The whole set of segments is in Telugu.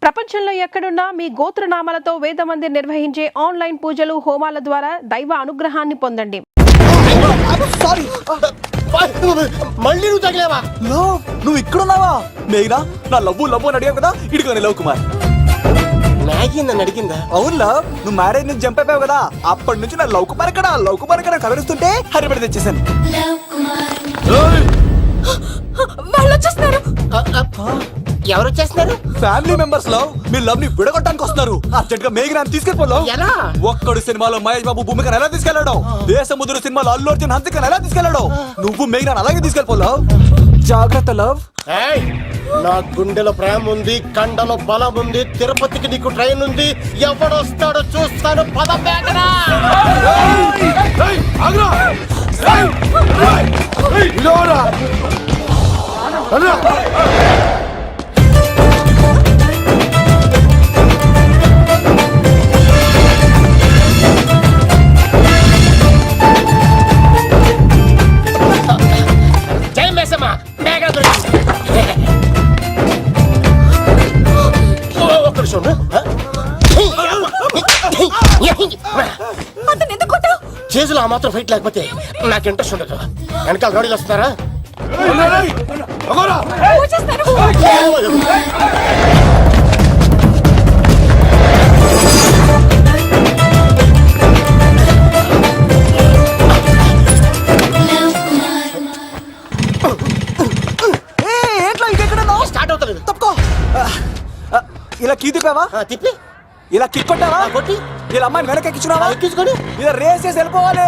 ప్రపంచంలో ఎక్కడున్నా మీ గోత్రనామాలతో వేదమందిర్ నిర్వహించే ఆన్లైన్ పూజలు హోమాల ద్వారా దైవ అనుగ్రహాన్ని పొందండి. మళ్ళీ నువ్వు తగిలేవా? నువ్వు ఇక్కడున్నావా? మేఘనా, నా లవ్వు అని అడిగావు కదా, ఇడుకోని లవ్ కుమార్. మ్యాగీ నన్ను అడిగిందా? అవును లవ్, నువ్వు మ్యారేజ్ నుంచి జంప్ అయిపోయావు కదా, అప్పటి నుంచి నా లవ్ కుమార్ ఇక్కడ కలరిస్తుంటే హరిపడి తెచ్చేసాను. ఎవరు వచ్చేస్తున్నారు? ఫ్యామిలీ మెంబర్స్ లవ్, మీ లవ్ ని విడగొట్టడానికి వస్తున్నారు. అర్జెంట్ గా మేఘనాన్ని తీసుకెళ్ళిపోలేవు. ఎలా? ఒక్కడు సినిమాలో మహేష్ బాబు భూమికను ఎలా తీసుకెళ్లాడు, దేశముద్రు సినిమాలో అల్లు అర్జున్ హన్సికను ఎలా తీసుకెళ్లాడు, నువ్వు మేఘనాన్ని అలాగే తీసుకెళ్ళిపోలేవు. జాగ్రత్త లవ్. నా గుండెలో ప్రేమ ఉంది, కండలో బలం ఉంది, తిరుపతికి నీకు ట్రైన్ ఉంది, ఎవడొస్తాడో చూస్తాను. పద మేఘనా. జై మేసమ్మ, మేఘన దొరికింది. ఒక్క నిమిషం. చేతులు ఆ మాత్రం ఫైట్ లేకపోతే నాకు ఇంట్రెస్ట్ ఉండదు. వెనకాల గాడీలు వస్తున్నారా? స్టార్ట్ అవుతలేదు. తప్పుకో. ఇలా కీ తిప్పావా? తిప్పి ఇలా కిక్ కొట్టావా? కొట్టి ఇలా అమ్మాయిని వెనక ఎక్కించున్నావా? ఎక్కించుకొని ఇలా రేస్ చేసి వెళ్ళిపోవాలి.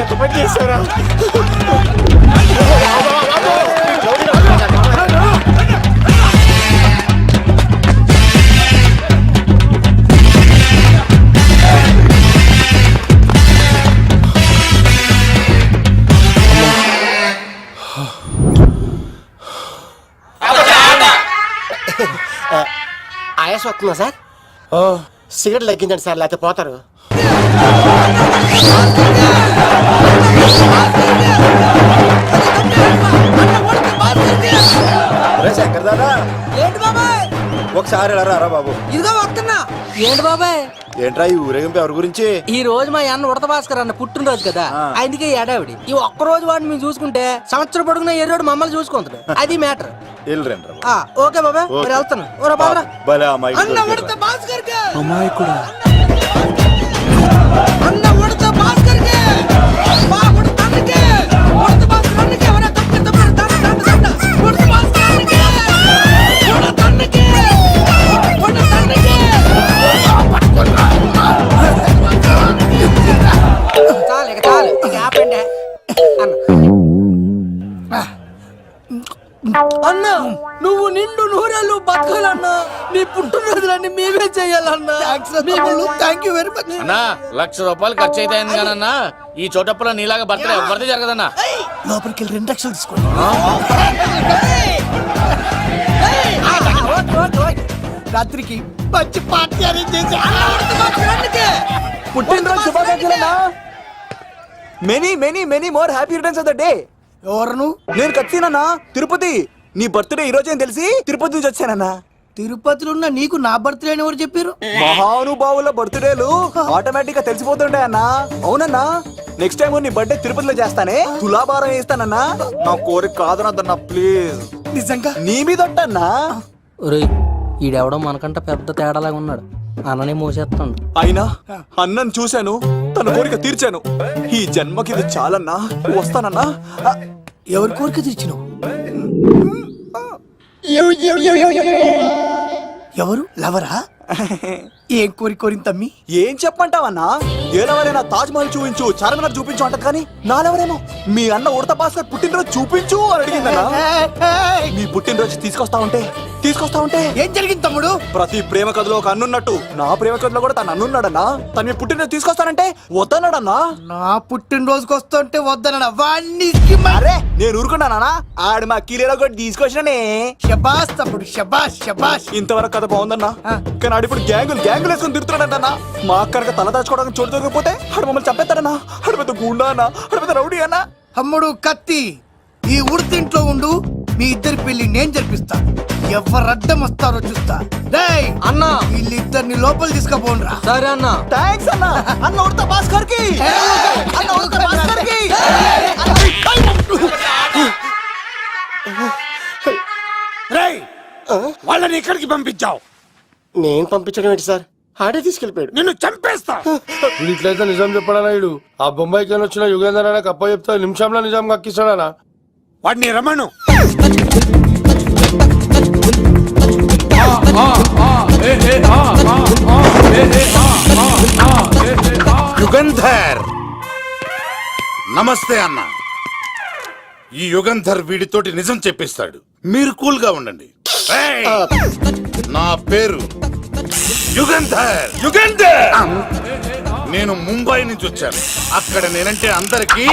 ఎంత పని చేశారా? ఆయాసం వస్తుందా సార్? సిగరెట్ లెక్కించండి సార్, లేకపోతే పోతారు. శంకర్ దాదా, ఏంటి బాబాయ్? ఒకసారి ఎలా రా బాబు. ఇదిగో వస్తున్నా. ఏంటి బాబాయ్? ఏంట్రా ఈ ఊరేగింపు ఎవరి గురించి? ఈ రోజు మా అన్న ఉడత భాస్కర్ అన్న పుట్టినరోజు కదా, అందుకే ఏడావిడి. ఈ ఒక్క రోజు వాడిని మేము చూసుకుంటే సంవత్సరం పొడుగున ఏరోడు మమ్మల్ని చూసుకుంటాడు. అది మ్యాటర్. ఓకే బాబాయ్, మరి వెళ్తాను. అన్న ఉడత భాస్కర్ కే, అమ్మాయి కూడా అన్న ఉడత భాస్కర్ కే, మా ఉడత అన్నకే, ఉడత భాస్కర్ అన్నకే, ఎవరా తప్ప ఉడత భాస్కర్ అన్నకే, ఉడత అన్నకే, ఉడత అన్నకే. చాలు ఇక ఆపండి అన్న. నువ్వు నిండు నూరేళ్ళు బతకాలన్నా, నీ పుట్టినరోజులన్నీ మేమే చెయ్యాలన్నా. థ్యాంక్ యూ వెరీ మచ్ అన్నా. ₹1,00,000 ఖర్చు అయితే కానన్నా, ఈ చోటప్పులో నీలాగా బర్త్డే ఎవరిది జరగదన్నా. లోపలికి వెళ్ళి 2 లక్షలు తీసుకోండి. రాత్రికి మంచి పార్టీ అరేంజ్ చేసి పుట్టినరోజు శుభాకాంక్షలన్నా. Many more happy returns of the day. ఎవరు? నేను కత్తినన్నా, తిరుపతి. నీ బర్త్డే ఈ రోజే అని తెలిసి తిరుపతి నుంచి వచ్చానన్నా. తిరుపతిలో ఉన్న నీకు నా బర్త్డే అని ఎవరు చెప్పారు? మహానుభావుల బర్త్డేలు ఆటోమేటిక్ గా తెలిసిపోతుంటాయన్నా. అవునన్నా, నెక్స్ట్ టైం నీ బర్త్డే తిరుపతిలో చేస్తానే, తులాభారం వేస్తానన్నా. నా కోరిక కాదనద్దన్నా, ప్లీజ్. నిజంగా నీ మీద అన్నా. ఈడెవడో మనకంట పెద్ద తేడాలాగా ఉన్నాడు. అన్ననే మోసేస్తాడు. అయినా అన్నను చూశాను, తన కోరిక తీర్చాను. ఈ జన్మకి ఇది చాలన్నా, వస్తానన్నా. ఎవరి కోరిక తీర్చినావు? ఎవరు? లవరా? ఏం కోరిన తమ్మి? ఏం చెప్పంటావన్నా? ఏలెవరైనా తాజ్ మహల్ చూపించు, చార్మినార్ చూపించు అంటది కానీ నాలెవరేమో మీ అన్న ఉడత భాస్కర్ పుట్టినరోజు చూపించు అని అడిగిందన్నా. మీ పుట్టినరోజు తీసుకొస్తా ఉంటే ఏం జరిగింది తమ్ముడు? ప్రతి ప్రేమ కథలో ఒక అన్నున్నట్టు నా ప్రేమ కథలో కూడా తను అన్నున్నాడన్నా. తను మీ పుట్టినరోజు తీసుకొస్తానంటే వద్దన్నాడన్నా. నా పుట్టినరోజుకి వస్తుంటే వద్దన వాణ్ణి. అరే నేను ఊరుకున్నానా? ఆడు మా కీలేలో కూడా తీసుకొచ్చిననే. శబాష్ తమ్ముడు, శబాష్ శబాష్. ఇంతవరకు కథ బాగుందన్నా, కానీ ఆడు ఇప్పుడు గ్యాంగులు వేసుకుని తిరుగుతున్నాడన్నా. మా అక్కడికి తల దాచుకోవడానికి చోటు దొరికిపోతే ఆడు మమ్మల్ని చంపేస్తాడన్నా. ఆడు పెద్ద గుండా అన్నా, ఆడు పెద్ద రౌడీ అన్నా. తమ్ముడు కత్తి, ఈ ఉడితింట్లో ఉండు, మీ ఇద్దరి పెళ్లి నేను జరిపిస్తా. ఎవరు అడ్డం వస్తారో చూస్తా. రేయ్ అన్నా వీళ్ళిద్దరిని లోపల తీసుకుపోండ్రా. సరే అన్నా. థాంక్స్ అన్న. అన్న ఉడత భాస్కర్ కి, అన్న ఉడత భాస్కర్ కి. రేయ్ వాళ్ళని ఎక్కడికి పంపించావు? నేను పంపించడం ఏంటి సార్, ఆడే తీసుకెళ్ళిపోయాడు. నిన్ను చంపేస్తా. వీడు ఇట్లయితే నిజం చెప్పడానా? వీడు ఆ బొంబాయికి వచ్చిన యుగేందర్ అనే కప్ప చెప్తా నిమిషంలో నిజం కక్కిస్తాడా? వాడిని రమణు. యుగంధర్ నమస్తే అన్న. ఈ యుగంధర్ వీడితోటి నిజం చెప్పిస్తాడు, మీరు కూల్ గా ఉండండి. ఏయ్! నా పేరు యుగంధర్. యుగంధర్ నేను ముంబై నుంచి వచ్చాను. అక్కడ నేనంటే అందరికీ.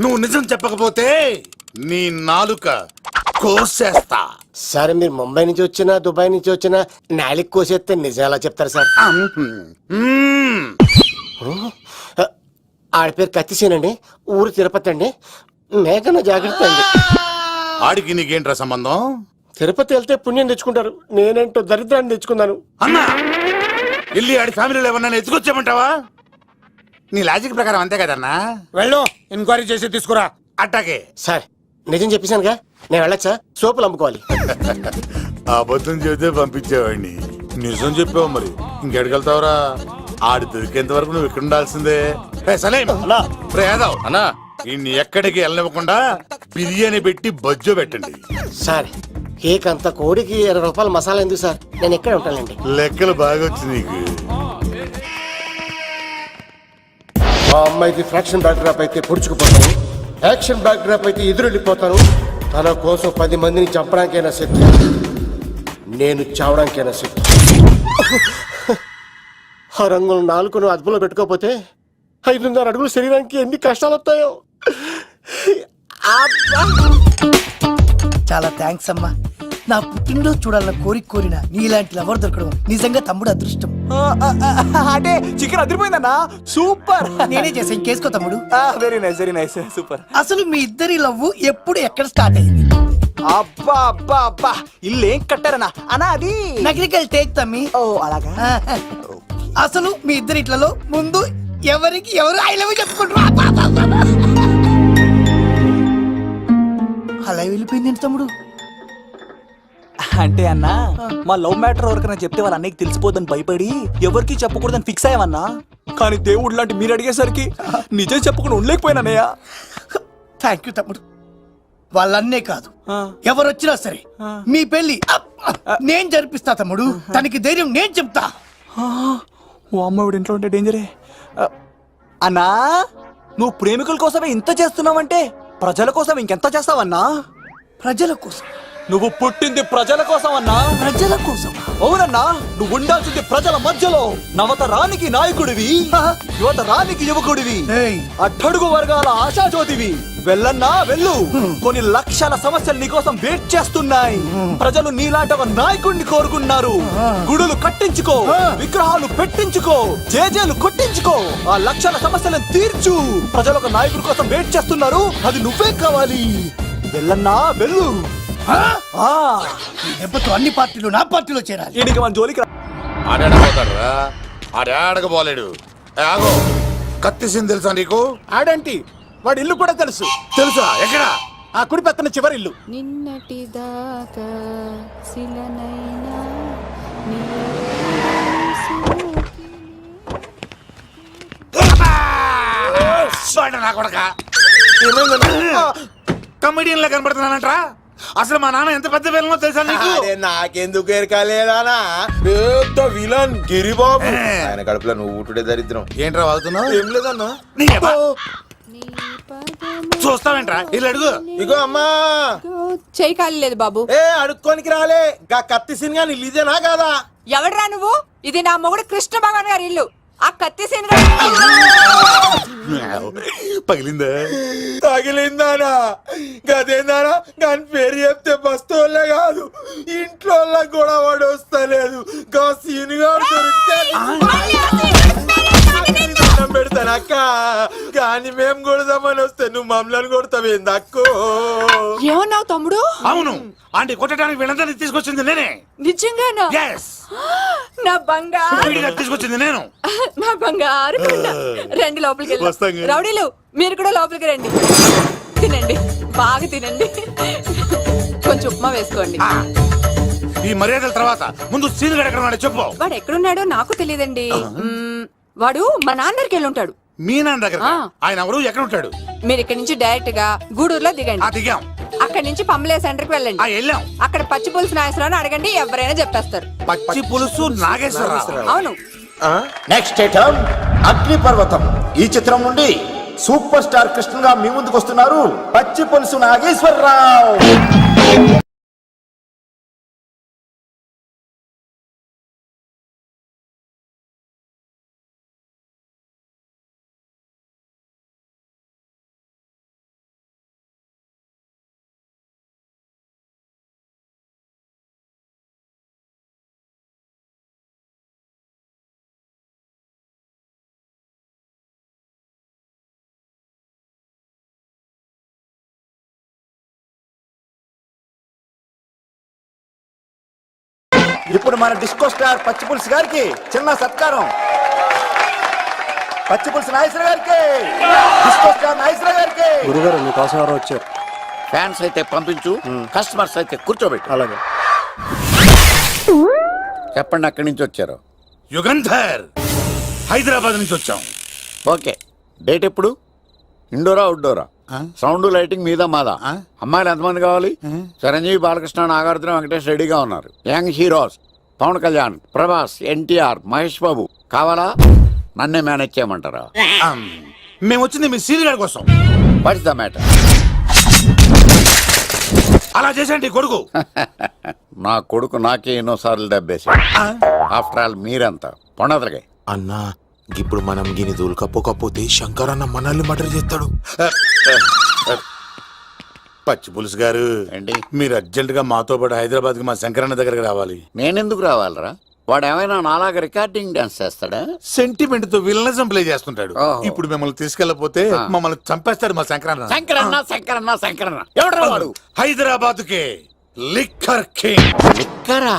నువ్వు నిజం చెప్పకపోతే నీ నాలుక కోసేస్తా. సార్ మీరు ముంబై నుంచి వచ్చినా దుబాయ్ నుంచి వచ్చినా నాలిక్ కోసేస్తే నిజం ఎలా చెప్తారు సార్? మ్మ్. ఆడి పేరు కత్తిసేనండి, ఊరు తిరుపతి అండి. మేకన జాగ్రత్త అండి. ఆడికి నీకేంట్రా సంబంధం? తిరుపతి వెళ్తే పుణ్యం తెచ్చుకుంటారు, నేనేంటో దరిద్రాన్ని తెచ్చుకున్నాను. అన్నా వెళ్ళి ఆడి ఫ్యామిలీలో ఎవరన్నా ఎత్తుకొచ్చామంటావా? నీ లాజిక్ ప్రకారం అంతే కదన్నా. వెళ్ళు, ఎంక్వైరీ చేసి తీసుకురా. అట్టాగే. సార్ నిజం చెప్పేశానుగా, నేను వెళ్ళొచ్చా? సోపులు అమ్ముకోవాలి. అబద్ధం చెబితే పంపించేవాడిని, నిజం చెప్పావు మరి ఇంకెడగలుగుతావురా? ఆడి దొరికేంత వరకు నువ్వు ఇక్కడ ఉండాల్సిందే. సలేం రే యాదవ్ అన్నా ఇన్ని ఎక్కడికి వెళ్ళనివ్వకుండా బిర్యానీ పెట్టి బజ్జో పెట్టండి. సార్ కేక్ అంత కోడికి 20 రూపాయలు మసాలా ఎందుకు సార్, నేను ఎక్కడ ఉంటానండి. లెక్కలు బాగా వచ్చి నీకు. మా అమ్మాయికి ఫ్రాక్షన్ బ్యాక్ డ్రాప్ అయితే పొడుచుకుపోతాను, యాక్షన్ బ్యాక్ డ్రాప్ అయితే ఎదురెళ్ళిపోతాను. తన కోసం 10 మందిని చంపడానికైనా సిద్ధం, నేను చావడానికైనా సిద్ధం. ఆ రంగులు 4 అదుపులో పెట్టుకోకపోతే 5.5 అడుగులు శరీరానికి ఎన్ని కష్టాలు వస్తాయో. చాలా థ్యాంక్స్ అమ్మా. నా పుట్టినరోజు చూడాలన్న కోరిన నీలాంటి లవర్ దొరకడం నిజంగా తమ్ముడు అదృష్టం. అంటే చికెన్ అదిరిపోయిందన్నా, సూపర్. నేనే చేసా, ఇంకేసుకో తమ్ముడు. Very nice, very nice, super. అసలు మీ ఇద్దరి లవ్వు ఎప్పుడు ఎక్కడ స్టార్ట్ అయింది? అబ్బా అబ్బా అబ్బా, ఇల్లు ఏం కట్టారన్నా అన్నా? అది నగరికల్ టేక్ తమ్మి. ఓ అలాగా. అసలు మీ ఇద్దరి ఇట్లలో ముందు ఎవరికి ఎవరు ఐ లవ్ చెప్పుకుంటారు? అలా వెళ్ళిపోయింది తమ్ముడు. అంటే అన్నా మా లవ్ మ్యాటర్ ఎవరికైనా చెప్తే వాళ్ళ అన్నయ్యకి తెలిసిపోద్దని భయపడి ఎవరికి చెప్పకూడదని ఫిక్స్ అయ్యామన్నా. కానీ దేవుడు లాంటి మీరు అడిగేసరికి నిజం చెప్పకుండా ఉండలేకపోయినానయ్యా. థ్యాంక్ యూ తమ్ముడు. వాళ్ళన్నే కాదు, ఎవరు వచ్చినా సరే మీ పెళ్లి నేను జరిపిస్తా తమ్ముడు. తనకి ధైర్యం నేను చెప్తా. ఓ అమ్మాయిడు ఇంట్లో ఉంటే డేంజరే. అన్నా నువ్వు ప్రేమికుల కోసమే ఇంత చేస్తున్నావంటే ప్రజల కోసం ఇంకెంత చేస్తావన్నా? ప్రజల కోసం. నువ్వు పుట్టింది ప్రజల కోసం అన్నా. ప్రజల కోసం? అవునన్నా, నువ్వు ఉండాల్సింది ప్రజల మధ్యలో. నవతరానికి నాయకుడివి, యువతరానికి యువకుడివి, అట్టడుగు వర్గాల ఆశాజ్యోతివి. వెళ్ళన్నా వెళ్ళు, కొన్ని లక్షల సమస్యలు నీకోసం వెయిట్ చేస్తున్నాయి. ప్రజలు నీలాంటి ఒక నాయకుడిని కోరుకున్నారు. గుడులు కట్టించుకో, విగ్రహాలు పెట్టించుకో, జేజేలు కొట్టించుకో, ఆ లక్షల సమస్యలను తీర్చు. ప్రజలు ఒక నాయకుడి కోసం వెయిట్ చేస్తున్నారు, అది నువ్వే కావాలి. వెళ్ళన్నా వెళ్ళు. దెబ్బతో అన్ని పార్టీలు నా పార్టీలో చేరాలి. ఈడికి మన జోలికి ఆడాడపోతాడు రా, ఆడాడకపోలేడు. ఆగో, కత్తిసింది తెలుసా నీకు? ఆడంటి వాడి ఇల్లు కూడా తెలుసు. తెలుసా? ఎక్కడ? ఆ కుడి పక్కన చివరి ఇల్లు. నిన్నటి దాకా శిలనైనా కమెడియన్ లా కనబడుతున్నానంట్రా. అసలు మా నాన్న ఎంత పెద్ద విలనో తెలుసా నీకు? నాకెందుకు ఎరకాలేదానా పెద్ద విలన్ గిరిబాబు. ఆయన కడుపులో నువ్వు ఊటుడే దరిద్రం. ఏంట్రా వాగుతున్నావు? ఏం లేదన్నా. నీ అబ్బా. చూస్తావేంట్రా ఇల్లు అడుగు. ఇగో అమ్మా చేయి ఖాళీ లేదు బాబు. అడుక్కోనికి రాలే గా కత్తి సినిమా నీళ్ళు ఇదేనా కాదా? ఎవడరా నువ్వు? ఇది నా మొగుడు కృష్ణ భగవాన్ గారి ఇల్లు. ఆ కత్తి సీన్ పగిలిందా? తగిలిందానా? గదేందానా? దాని పేరు చెప్తే బస్తోళ్ళే కాదు ఇంట్లో కూడా వాడు వస్తలేదు. గా సీనుగా పెడతాను అక్క. కానీ మేము కొడదామని వస్తే నువ్వు మమ్మల్ని కొడతావేంది అక్కో? ఏమన్నావు తమ్ముడు? అవును, ఆంటీ కొట్టడానికి వీళ్ళందరినీ తీసుకొచ్చింది నేనే. నిజంగానా? Yes. నా బంగారు విడిగా తీసుకొచ్చింది నేను. నా బంగారు కొండ. రండి లోపలికి వస్తాం వెళ్దాం. కదా. రౌడీలు మీరు కూడా లోపలికి రండి. తినండి, బాగా తినండి. కొంచెం ఉప్మా వేసుకోండి. ఈ మర్యాదల తర్వాత ముందు సీన్ ఎక్కడ ఉన్నాడో చెప్పు. వాడు ఎక్కడున్నాడో నాకు తెలియదండి. వాడు మా నాన్నకి వెళ్ళి ఉంటాడు. మీ నాన్న దగ్గర? ఆయన ఎవరు, ఎక్కడ ఉంటాడు? మీరు ఇక్కడ నుంచి డైరెక్ట్ గా గూడూరులో దిగండి. దిగాం. అక్కడ నుంచి పంబలే సెంటర్ కి వెళ్ళండి. వెళ్ళాం. అక్కడ పచ్చి పులుసు నాగేశ్వరరావు అడగండి, ఎవరైనా చెప్పేస్తారు. పచ్చి పులుసు నాగేశ్వరరావు. అవును. నెక్స్ట్ ఐటమ్ అగ్నిపర్వతం. ఈ చిత్రం నుండి సూపర్ స్టార్ కృష్ణగా మీ ముందుకు వస్తున్నారు పచ్చి పులుసు నాగేశ్వరరావు. ఇప్పుడు మన డిస్కో స్టార్ పచ్చి పులుసు గారికి చిన్న సత్కారం. పచ్చి పులుసు నాగేశ్వర గారికి, డిస్కో స్టార్ నాగేశ్వర గారికి. గురుగారు మీకోసం ఎవరో వచ్చారు. ఫ్యాన్స్ అయితే పంపించు, కస్టమర్స్ అయితే కూర్చోబెట్టు. అలాగే. చెప్పండి ఎక్కడి నుంచి వచ్చారు? యుగంధర్, హైదరాబాద్ నుంచి వచ్చాం. ఓకే, డేట్ ఎప్పుడు? ఇండోరా అవుట్డోరా? సౌండ్ లైటింగ్ మీద మాదా? అమ్మాయిలు ఎంతమంది కావాలి? చిరంజీవి, బాలకృష్ణ, నాగార్జున, వెంకటేష్ రెడీగా ఉన్నారు. యంగ్ హీరోస్ పవన్ కళ్యాణ్, ప్రభాస్, ఎన్టీఆర్, మహేష్ బాబు కావాలా? నన్నే మేనేజ్ చేయమంటారా? మేము వచ్చింది మీ సీన్ గారి కోసం. What's the matter? అలా చేసేయండి కొడుకు. నా కొడుకు నాకే ఎన్నోసార్లు దెబ్బేసి. ఆఫ్టర్ ఆల్ మీరంతా పొండదలగా. అన్నా ఇప్పుడు మనం గిని దూల్కపోకపోతే శంకర్ అన్న మనల్ని మర్డర్ చేస్తాడు. పచ్చి పులుసు గారు, ఏంటి? మీరు అర్జెంట్ గా మాతో పాటు హైదరాబాద్ కి మా శంకరన్న దగ్గరకు రావాలి. నేనెందుకు రావాలరా? వాడు ఏమైనా నాలాగా రికార్డింగ్ డాన్స్ చేస్తాడా? సెంటిమెంట్ తో విలనిజం ప్లే చేస్తుంటాడు. ఓహో. ఇప్పుడు మిమ్మల్ని తీసుకెళ్లపోతే మమ్మల్ని చంపేస్తాడు మా శంకరన్న. శంకరన్న శంకరన్న శంకరన్న ఎవడు వాడు? హైదరాబాద్ కే లిక్కర్ కింగ్. లిక్కరా?